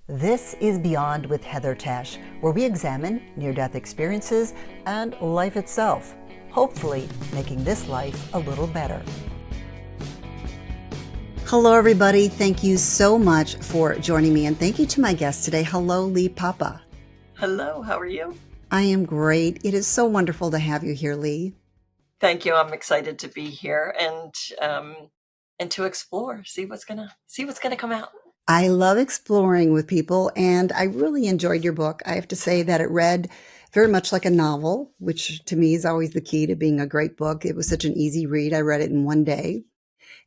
This is Beyond with Heather Tesch, where we examine near-death experiences and life itself, hopefully making this life a little better. Hello, everybody. Thank you so much for joining me, and thank you to my guest today. Hello, Lee Papa. Hello, how are you? I am great. It is so wonderful to have you here, Lee. Thank you. I'm excited to be here and to explore, see what's gonna come out. I love exploring with people, and I really enjoyed your book. I have to say that it read very much like a novel, which to me is always the key to being a great book. It was such an easy read. I read it in one day.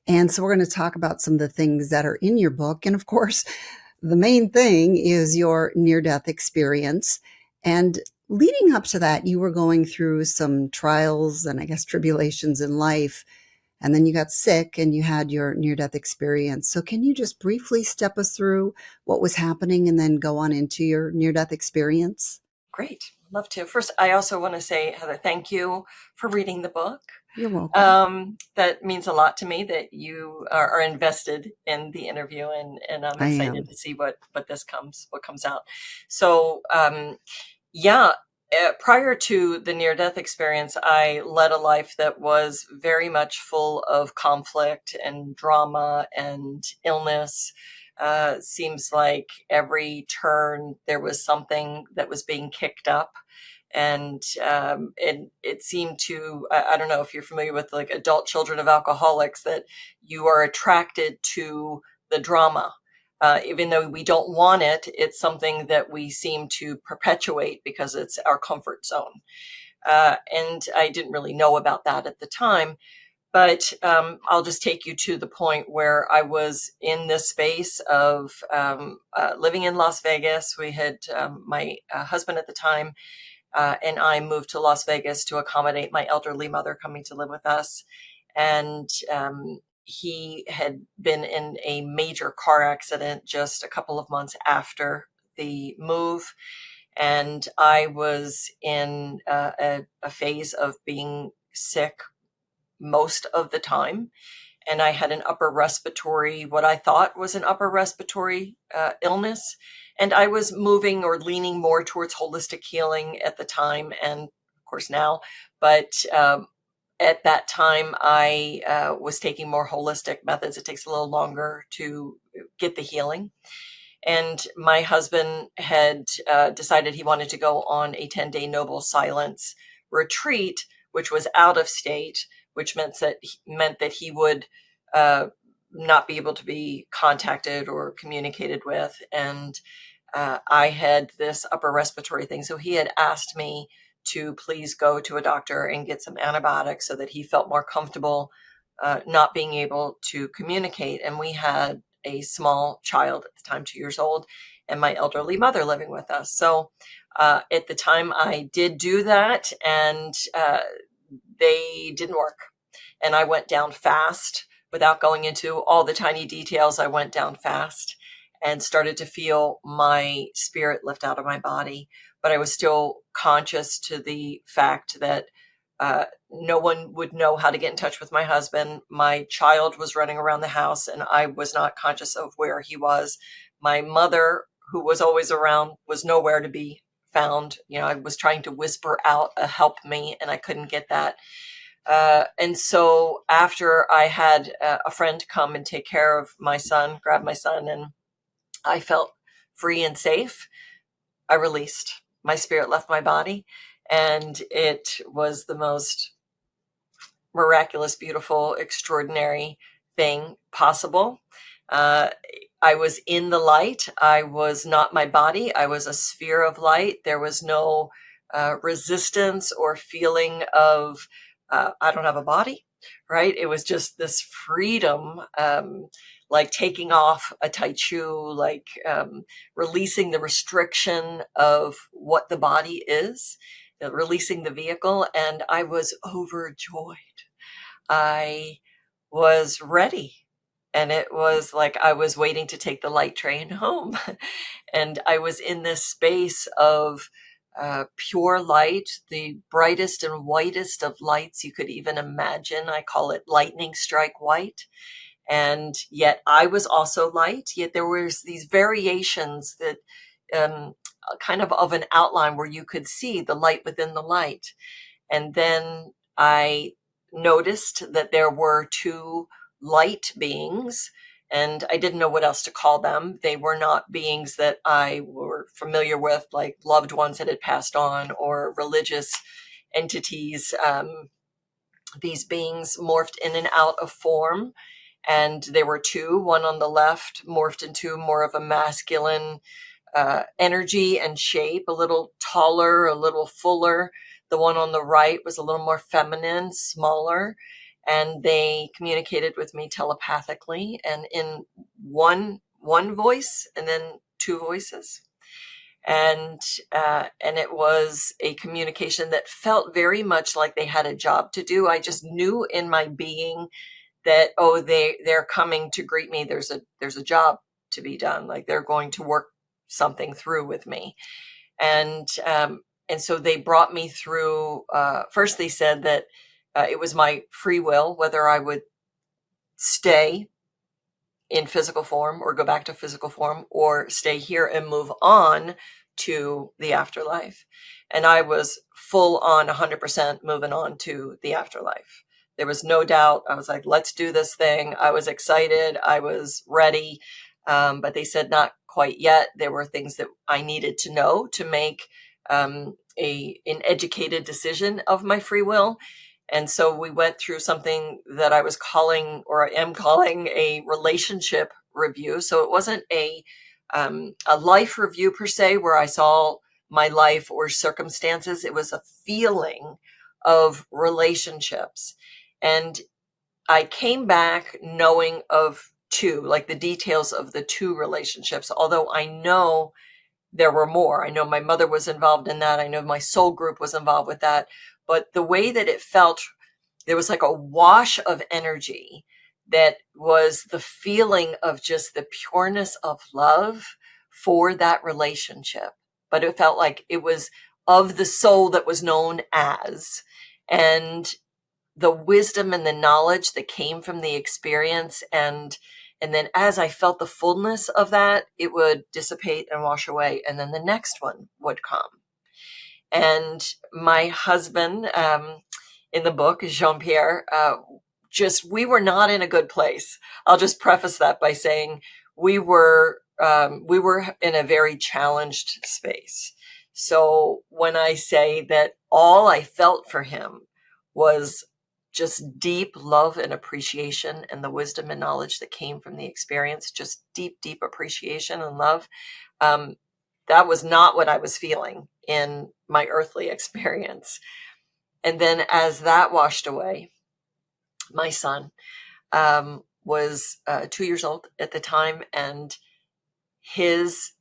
And so we're going to talk about some of the things that are in your book. And of course, the main thing is your near-death experience. And leading up to that, you were going through some trials and I guess tribulations in life. And then you got sick and you had your near-death experience. So can you just briefly step us through what was happening and then go on into your near-death experience? Great, love to. First, I also want to say, Heather, thank you for reading the book. You're welcome. That means a lot to me that you are invested in the interview, and I'm I excited am. to see what comes out. So, yeah. Prior to the near-death experience, I led a life that was very much full of conflict and drama and illness. Seems like every turn there was something that was being kicked up. And it seemed to, I don't know if you're familiar with like adult children of alcoholics, that you are attracted to the drama. Even though we don't want it, it's something that we seem to perpetuate because it's our comfort zone. And I didn't really know about that at the time, but I'll just take you to the point where I was in this space of living in Las Vegas. We had my husband at the time and I moved to Las Vegas to accommodate my elderly mother coming to live with us. And he had been in a major car accident just a couple of months after the move. And I was in a phase of being sick most of the time. And I had an upper respiratory, what I thought was an upper respiratory illness. And I was moving or leaning more towards holistic healing at the time, and of course now. But at that time, I was taking more holistic methods. It takes a little longer to get the healing. And my husband had decided he wanted to go on a 10-day Noble Silence retreat, which was out of state, which meant that he would not be able to be contacted or communicated with. And I had this upper respiratory thing. So he had asked me to please go to a doctor and get some antibiotics so that he felt more comfortable not being able to communicate. And we had a small child at the time, 2 years old, and my elderly mother living with us. So at the time I did do that, and they didn't work. And I went down fast. Without going into all the tiny details, I went down fast and started to feel my spirit lift out of my body. But I was still conscious to the fact that no one would know how to get in touch with my husband. My child was running around the house, and I was not conscious of where he was. My mother, who was always around, was nowhere to be found. I was trying to whisper out a help me, and I couldn't get that. And so after I had a friend come and take care of my son, grab my son, and I felt free and safe, I released. My spirit left my body, and it was the most miraculous, beautiful, extraordinary thing possible. I was in the light. I was not my body. I was a sphere of light. There was no resistance or feeling of I don't have a body, right? It was just this freedom, like taking off a tight shoe, like releasing the restriction of what the body is, releasing the vehicle. And I was overjoyed. I was ready. And it was like I was waiting to take the light train home. And I was in this space of pure light, the brightest and whitest of lights you could even imagine. I call it lightning strike white. And yet I was also light, yet there was these variations that kind of an outline where you could see the light within the light. And then I noticed that there were two light beings, and I didn't know what else to call them. They were not beings that I were familiar with, like loved ones that had passed on or religious entities. These beings morphed in and out of form, and there were two. One on the left morphed into more of a masculine energy and shape, a little taller, a little fuller. The one on the right was a little more feminine, smaller, and they communicated with me telepathically and in one voice and then two voices. And it was a communication that felt very much like they had a job to do. I just knew in my being that, oh, they're coming to greet me. There's a job to be done. Like they're going to work something through with me. And so they brought me through. First, they said that it was my free will whether I would stay in physical form or go back to physical form or stay here and move on to the afterlife. And I was full on 100% moving on to the afterlife. There was no doubt. I was like, let's do this thing. I was excited. I was ready. But they said not quite yet. There were things that I needed to know to make an educated decision of my free will. And so we went through something that I was calling, or I am calling, a relationship review. So it wasn't a life review per se, where I saw my life or circumstances. It was a feeling of relationships. And I came back knowing of two, like the details of the two relationships, although I know there were more. I know my mother was involved in that. I know my soul group was involved with that. But the way that it felt, there was like a wash of energy that was the feeling of just the pureness of love for that relationship. But it felt like it was of the soul that was known as, and the wisdom and the knowledge that came from the experience. And then as I felt the fullness of that, it would dissipate and wash away. And then the next one would come. And my husband, in the book, Jean-Pierre, we were not in a good place. I'll just preface that by saying we were in a very challenged space. So when I say that all I felt for him was just deep love and appreciation, and the wisdom and knowledge that came from the experience, just deep, deep appreciation and love, that was not what I was feeling in my earthly experience. And then as that washed away, my son was 2 years old at the time, and his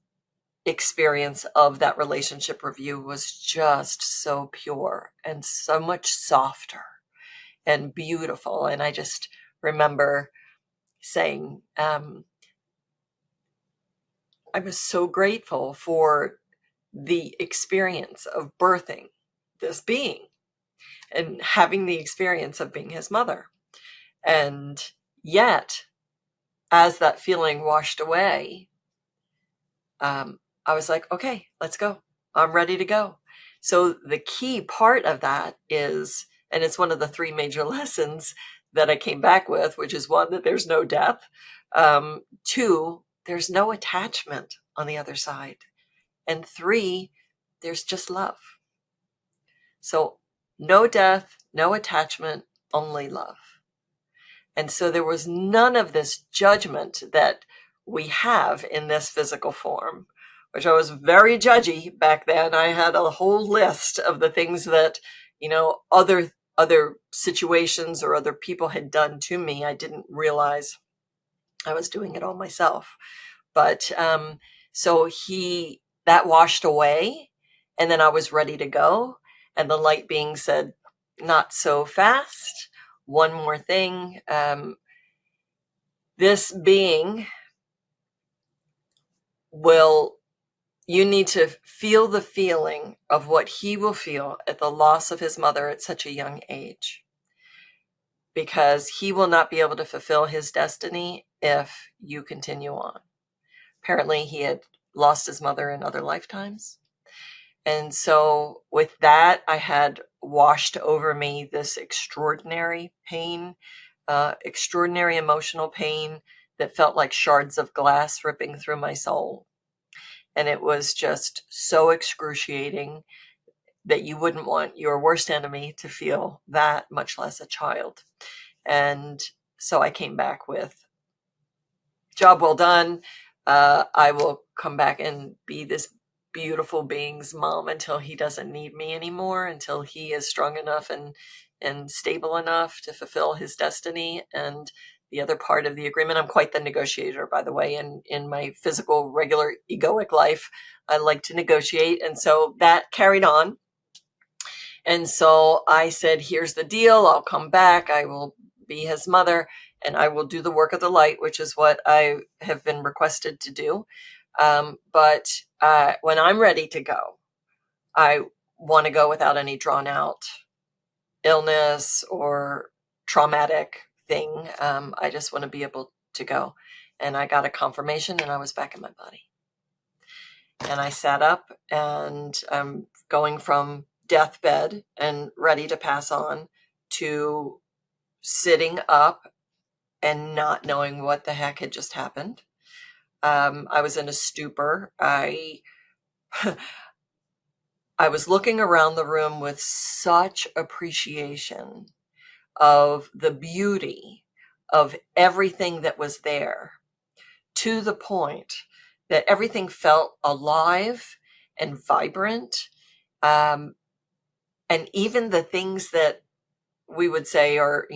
experience of that relationship review was just so pure and so much softer and beautiful. And I just remember saying, I was so grateful for the experience of birthing this being and having the experience of being his mother. And yet, as that feeling washed away, I was like, okay, let's go. I'm ready to go. So the key part of that is, and it's one of the three major lessons that I came back with, which is one, that there's no death. Two, there's no attachment on the other side. And three, there's just love. So no death, no attachment, only love. And so there was none of this judgment that we have in this physical form, which I was very judgy back then. I had a whole list of the things that, other situations or other people had done to me. I didn't realize I was doing it all myself. But so that washed away, and then I was ready to go. And the light being said, not so fast. One more thing. This being you need to feel the feeling of what he will feel at the loss of his mother at such a young age. because he will not be able to fulfill his destiny if you continue on. Apparently, he had lost his mother in other lifetimes. And so, with that, I had washed over me this extraordinary pain, extraordinary emotional pain that felt like shards of glass ripping through my soul. And it was just so excruciating that you wouldn't want your worst enemy to feel that, much less a child. And so I came back with, job well done. I will come back and be this beautiful being's mom until he doesn't need me anymore, until he is strong enough and stable enough to fulfill his destiny. And the other part of the agreement, I'm quite the negotiator, by the way, in my physical, regular, egoic life, I like to negotiate. And so that carried on. And so I said, here's the deal. I'll come back. I will be his mother and I will do the work of the light, which is what I have been requested to do. But when I'm ready to go, I want to go without any drawn out illness or traumatic thing. I just want to be able to go. And I got a confirmation and I was back in my body. And I sat up and I'm going from deathbed and ready to pass on to sitting up and not knowing what the heck had just happened. I was in a stupor. I was looking around the room with such appreciation of the beauty of everything that was there, to the point that everything felt alive and vibrant. Um, and even the things that we would say are,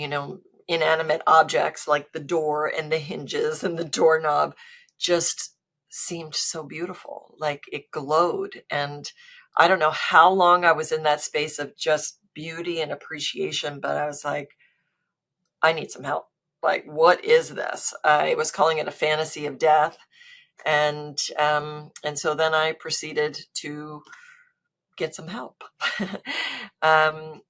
inanimate objects like the door and the hinges and the doorknob just seemed so beautiful. Like it glowed. And I don't know how long I was in that space of just beauty and appreciation, but I was like, I need some help. Like, what is this? I was calling it a fantasy of death. And so then I proceeded to get some help. um,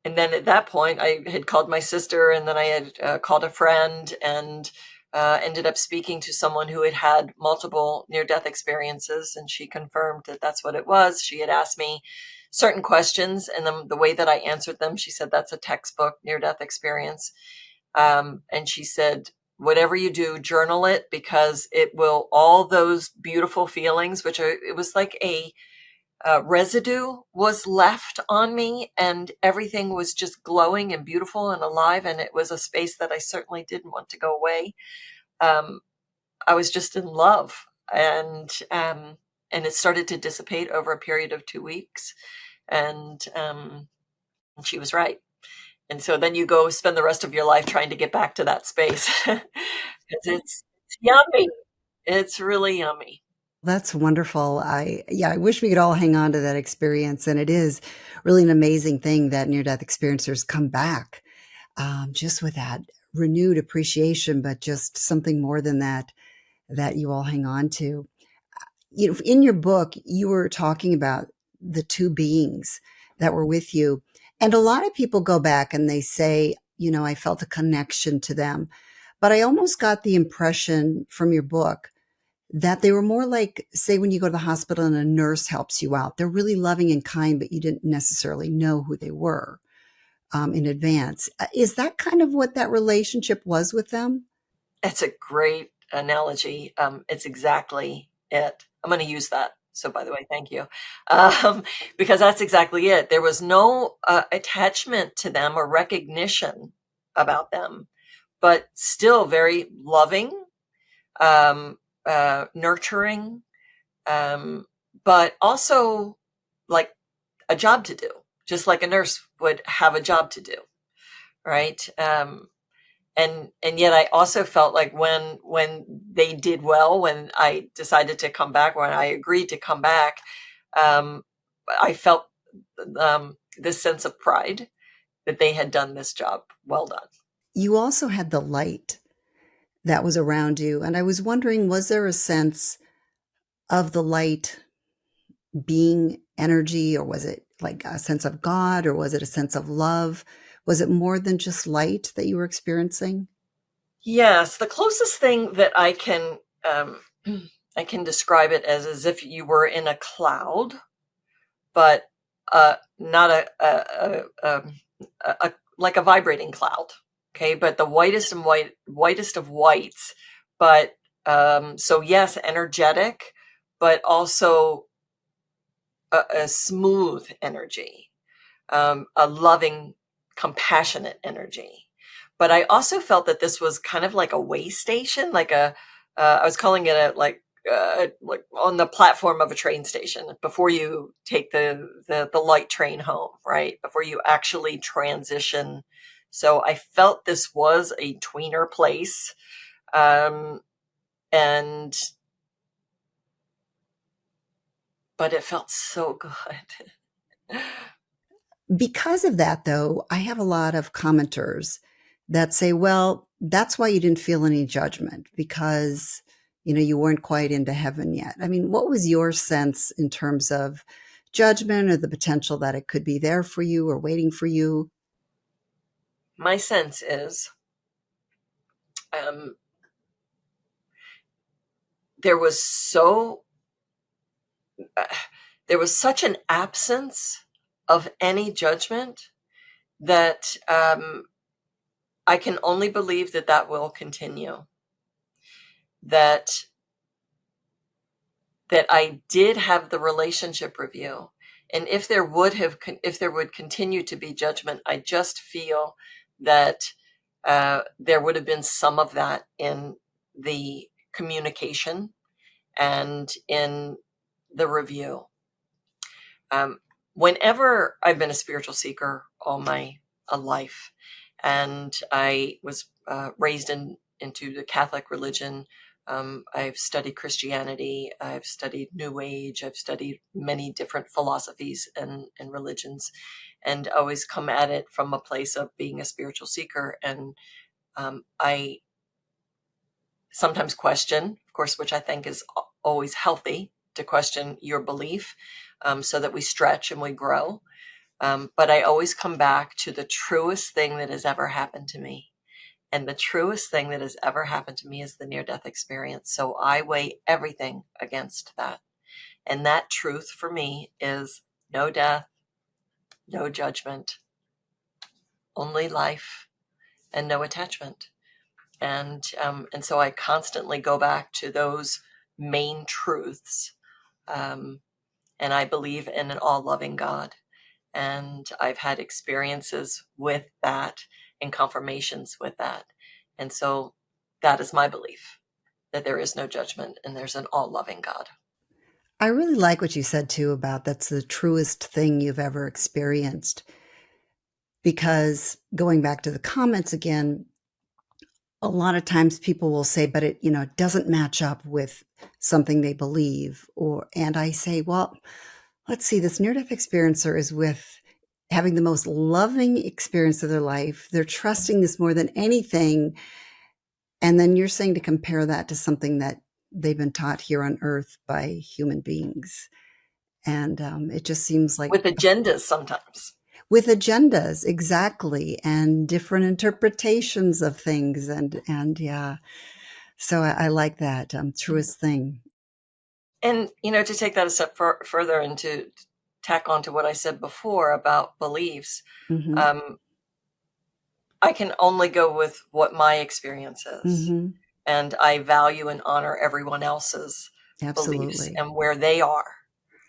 and then at that point, I had called my sister, and then I had called a friend, and ended up speaking to someone who had had multiple near-death experiences, and she confirmed that that's what it was. She had asked me certain questions, and then the way that I answered them, she said, that's a textbook near-death experience. And she said, whatever you do, journal it, because it will, all those beautiful feelings, it was like a residue was left on me, and everything was just glowing and beautiful and alive. And it was a space that I certainly didn't want to go away. I was just in love, and it started to dissipate over a period of 2 weeks. And she was right. And so then you go spend the rest of your life trying to get back to that space because it's yummy. It's really yummy. That's wonderful. I wish we could all hang on to that experience. And it is really an amazing thing that near death experiencers come back, just with that renewed appreciation, but just something more than that, that you all hang on to. In your book, you were talking about the two beings that were with you. And a lot of people go back and they say, I felt a connection to them. But I almost got the impression from your book that they were more like, say, when you go to the hospital and a nurse helps you out. They're really loving and kind, but you didn't necessarily know who they were in advance. Is that kind of what that relationship was with them? It's a great analogy. It's exactly it. I'm going to use that. So, by the way, thank you. Because that's exactly it. There was no attachment to them or recognition about them, but still very loving, um, nurturing, um, but also like a job to do, just like a nurse would have a job to do, right? And yet I also felt like when they did well, when I decided to come back, when I agreed to come back, um, I felt this sense of pride that they had done this job well done. You also had the light that was around you. And I was wondering, was there a sense of the light being energy, or was it like a sense of God, or was it a sense of love? Was it more than just light that you were experiencing? Yes, the closest thing that I can describe it as if you were in a cloud, but not like a vibrating cloud. Okay, but the whitest of whites. But so yes, energetic, but also a smooth energy, a loving, compassionate energy. But I also felt that this was kind of like a way station, like I was calling it like on the platform of a train station before you take the light train home, right? Before you actually transition. So I felt this was a tweener place, um, and but it felt so good. Because of that, though, I have a lot of commenters that say, well, that's why you didn't feel any judgment because, you weren't quite into heaven yet. I mean, what was your sense in terms of judgment or the potential that it could be there for you or waiting for you? My sense is um, there was so uh, there was such an absence of any judgment that I can only believe that that will continue. That I did have the relationship review, and if there would continue to be judgment, I just feel that there would have been some of that in the communication and in the review. Um, Whenever I've been a spiritual seeker all my life, and I was raised into the Catholic religion. I've studied Christianity. I've studied New Age. I've studied many different philosophies and religions, and always come at it from a place of being a spiritual seeker. And I sometimes question, of course, which I think is always healthy to question your belief, so that we stretch and we grow. But I always come back to the truest thing that has ever happened to me. And the truest thing that has ever happened to me is the near death experience. So I weigh everything against that. And that truth for me is no death, no judgment, only life, and no attachment. And so I constantly go back to those main truths. Um, and I believe in an all loving God. And I've had experiences with that and confirmations with that. And so that is my belief, that there is no judgment and there's an all loving God. I really like what you said too about that's the truest thing you've ever experienced. Because going back to the comments again, a lot of times people will say, but it doesn't match up with something they believe. And I say, well, let's see, this near death experiencer is with having the most loving experience of their life. They're trusting this more than anything. And then you're saying to compare that to something that they've been taught here on earth by human beings. And it just seems like With agendas sometimes. with agendas, exactly, and different interpretations of things. And yeah, so I like that truest thing. And, to take that a step further and to tack on to what I said before about beliefs, Hmm. um, I can only go with what my experience is. Hmm. And I value and honor everyone else's beliefs Absolutely. and where they are.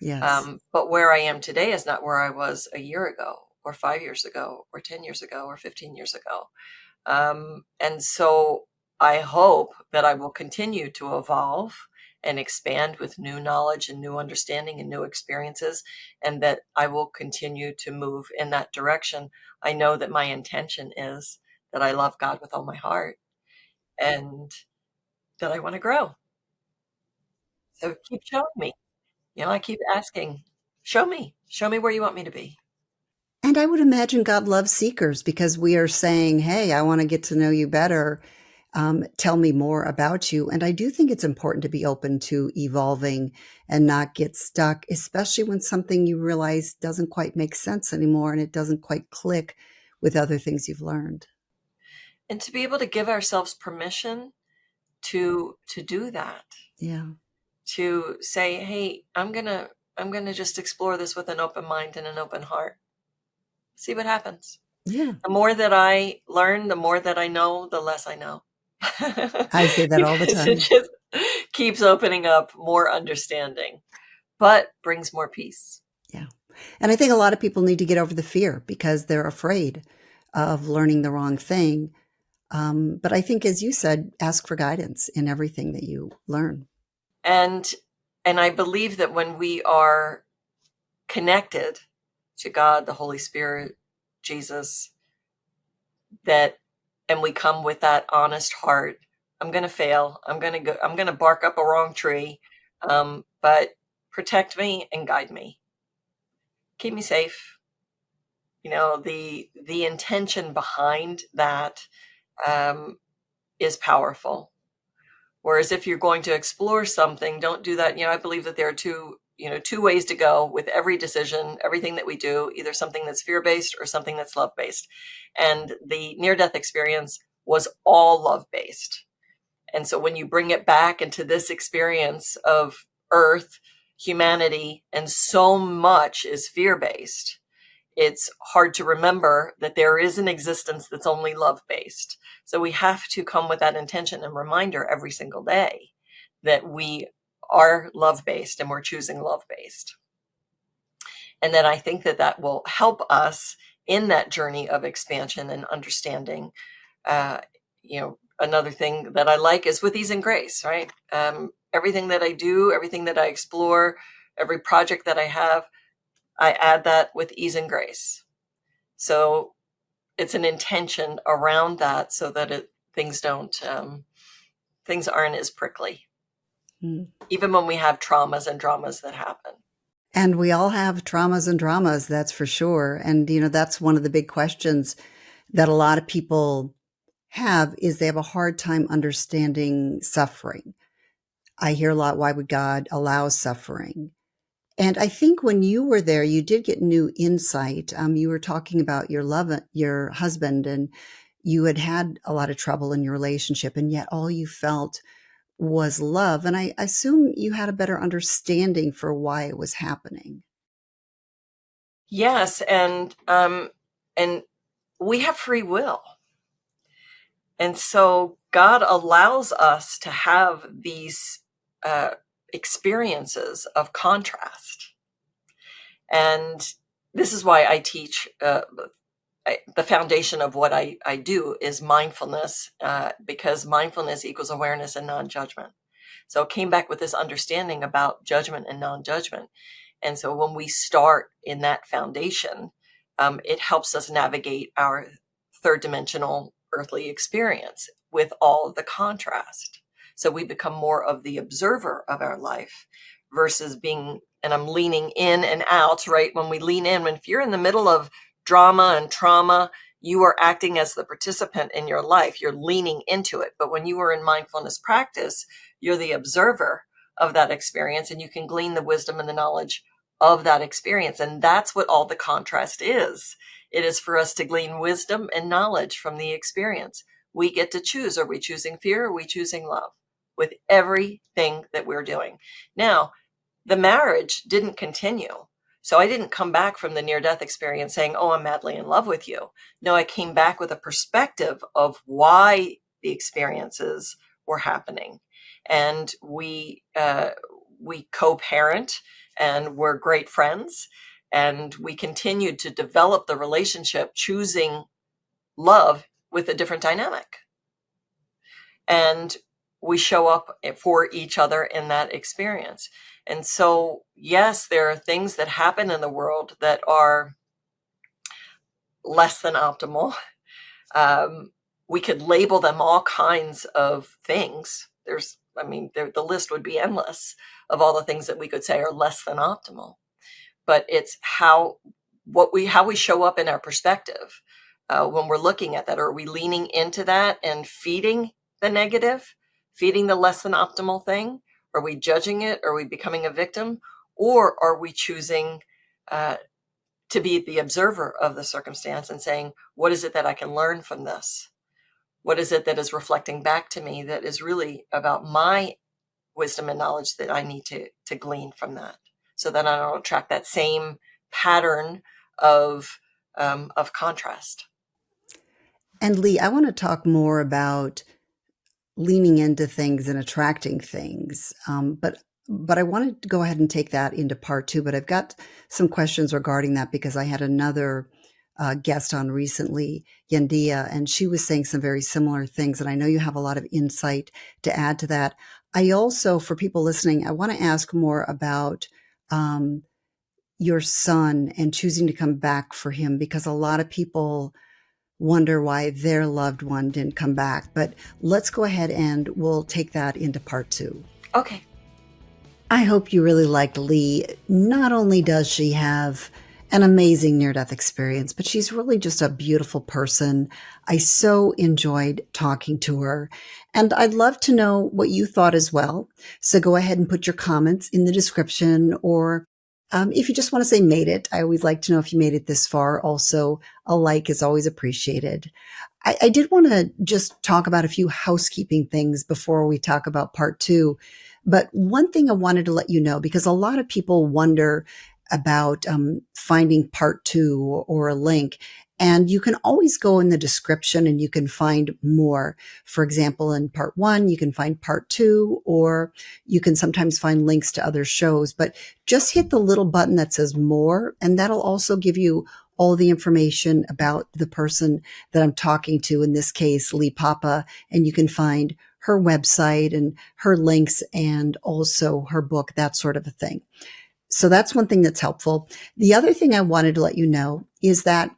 Yes. But where I am today is not where I was a year ago, or 5 years ago, or 10 years ago, or 15 years ago. And so I hope that I will continue to evolve and expand with new knowledge and new understanding and new experiences, and that I will continue to move in that direction. I know that my intention is that I love God with all my heart and that I want to grow. So keep showing me. I keep asking, show me where you want me to be. And I would imagine God loves seekers because we are saying, hey, I want to get to know you better. Tell me more about you. And I do think it's important to be open to evolving and not get stuck, especially when something you realize doesn't quite make sense anymore and it doesn't quite click with other things you've learned. And to be able to give ourselves permission to do that, Yeah. to say, hey, I'm gonna just explore this with an open mind and an open heart. See what happens. Yeah. The more that I learn, the more that I know, the less I know. I say that all the Because it time. just keeps opening up more understanding, but brings more peace. Yeah. And I think a lot of people need to get over the fear because they're afraid of learning the wrong thing. But I think, as you said, ask for guidance in everything that you learn. And I believe that when we are connected to God, the Holy Spirit, Jesus, that and we come with that honest heart, I'm going to fail. I'm going to bark up a wrong tree. But protect me and guide me. Keep me safe. You know, the intention behind that is powerful. Whereas if you're going to explore something, don't do that. You know, I believe that there are two ways to go with every decision, everything that we do, either something that's fear-based or something that's love-based. And the near-death experience was all love-based. And so when you bring it back into this experience of Earth, humanity, and so much is fear-based, it's hard to remember that there is an existence that's only love-based. So we have to come with that intention and reminder every single day that we are love-based and we're choosing love-based. And then I think that that will help us in that journey of expansion and understanding. Another thing that I like is with ease and grace, right? Everything that I do, everything that I explore, every project that I have, I add that with ease and grace. So it's an intention around that so that things aren't as prickly, even when we have traumas and dramas that happen. And we all have traumas and dramas, that's for sure. And, that's one of the big questions that a lot of people have is they have a hard time understanding suffering. I hear a lot, why would God allow suffering? And I think when you were there, you did get new insight. You were talking about your husband, and you had had a lot of trouble in your relationship, and yet all you felt was love. And I assume you had a better understanding for why it was happening. Yes, and we have free will. And so God allows us to have these experiences of contrast. And this is why I teach the foundation of what I do is mindfulness, because mindfulness equals awareness and non-judgment. So it came back with this understanding about judgment and non-judgment. And so when we start in that foundation, it helps us navigate our third dimensional earthly experience with all of the contrast. So we become more of the observer of our life versus being, and I'm leaning in and out, right? When we lean in, if you're in the middle of drama and trauma, you are acting as the participant in your life. You're leaning into it. But when you are in mindfulness practice, you're the observer of that experience, and you can glean the wisdom and the knowledge of that experience. And that's what all the contrast is. It is for us to glean wisdom and knowledge from the experience. We get to choose. Are we choosing fear? Or are we choosing love with everything that we're doing? Now, the marriage didn't continue. So I didn't come back from the near-death experience saying, oh, I'm madly in love with you. No, I came back with a perspective of why the experiences were happening. And we co-parent, and we're great friends. And we continued to develop the relationship, choosing love with a different dynamic. And we show up for each other in that experience. And so, yes, there are things that happen in the world that are less than optimal. We could label them all kinds of things. The list would be endless of all the things that we could say are less than optimal. But it's how we show up in our perspective when we're looking at that. Are we leaning into that and feeding the negative, feeding the less than optimal thing? Are we judging it? Are we becoming a victim? Or are we choosing to be the observer of the circumstance and saying, what is it that I can learn from this? What is it that is reflecting back to me that is really about my wisdom and knowledge that I need to glean from that, so that I don't attract that same pattern of contrast. And Lee, I want to talk more about leaning into things and attracting things. But I wanted to go ahead and take that into part two. But I've got some questions regarding that because I had another guest on recently, Yandia, and she was saying some very similar things. And I know you have a lot of insight to add to that. I also, for people listening, I want to ask more about your son and choosing to come back for him, because a lot of people wonder why their loved one didn't come back. But let's go ahead and we'll take that into part two. Okay. I hope you really liked Lee. Not only does she have an amazing near-death experience, but she's really just a beautiful person. I so enjoyed talking to her, and I'd love to know what you thought as well. So go ahead and put your comments in the description, or if you just want to say made it. I always like to know if you made it this far. Also, a like is always appreciated. I did want to just talk about a few housekeeping things before we talk about part two. But one thing I wanted to let you know, because a lot of people wonder about finding part two or a link. And you can always go in the description and you can find more. For example, in part one, you can find part two, or you can sometimes find links to other shows. But just hit the little button that says more, and that'll also give you all the information about the person that I'm talking to, in this case, Lee Papa, and you can find her website and her links and also her book, that sort of a thing. So that's one thing that's helpful. The other thing I wanted to let you know is that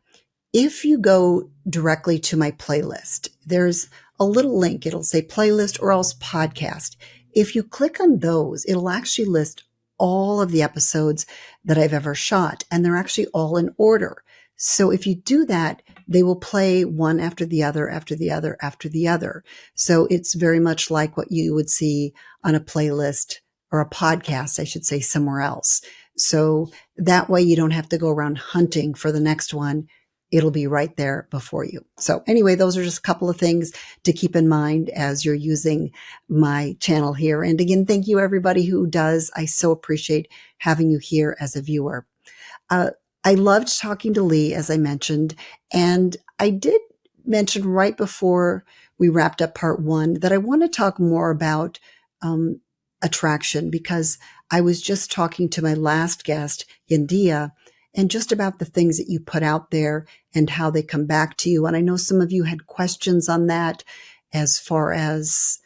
if you go directly to my playlist, there's a little link. It'll say playlist or else podcast. If you click on those, it'll actually list all of the episodes that I've ever shot, and they're actually all in order. So if you do that, they will play one after the other, after the other, after the other. So it's very much like what you would see on a playlist or a podcast, I should say, somewhere else. So that way you don't have to go around hunting for the next one. It'll be right there before you. So anyway, those are just a couple of things to keep in mind as you're using my channel here. And again, thank you everybody who does. I so appreciate having you here as a viewer. I loved talking to Lee, as I mentioned, and I did mention right before we wrapped up part one that I want to talk more about attraction, because I was just talking to my last guest, Yandia, and just about the things that you put out there and how they come back to you. And I know some of you had questions on that, as far as,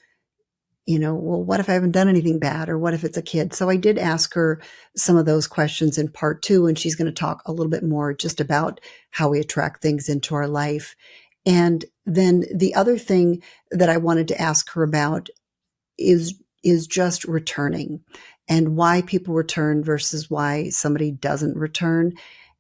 well, what if I haven't done anything bad, or what if it's a kid? So I did ask her some of those questions in part two, and she's going to talk a little bit more just about how we attract things into our life. And then the other thing that I wanted to ask her about is just returning, and why people return versus why somebody doesn't return.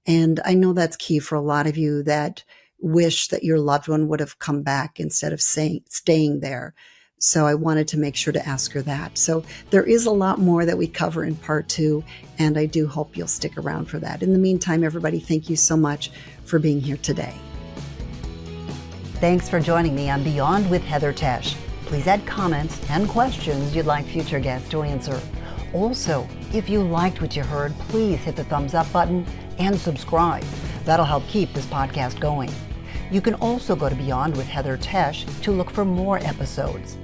And I know that's key for a lot of you that wish that your loved one would have come back instead of staying there. So I wanted to make sure to ask her that. So there is a lot more that we cover in part two, and I do hope you'll stick around for that. In the meantime, everybody, thank you so much for being here today. Thanks for joining me on Beyond with Heather Tesch. Please add comments and questions you'd like future guests to answer. Also, if you liked what you heard, please hit the thumbs up button and subscribe. That'll help keep this podcast going. You can also go to Beyond with Heather Tesch to look for more episodes.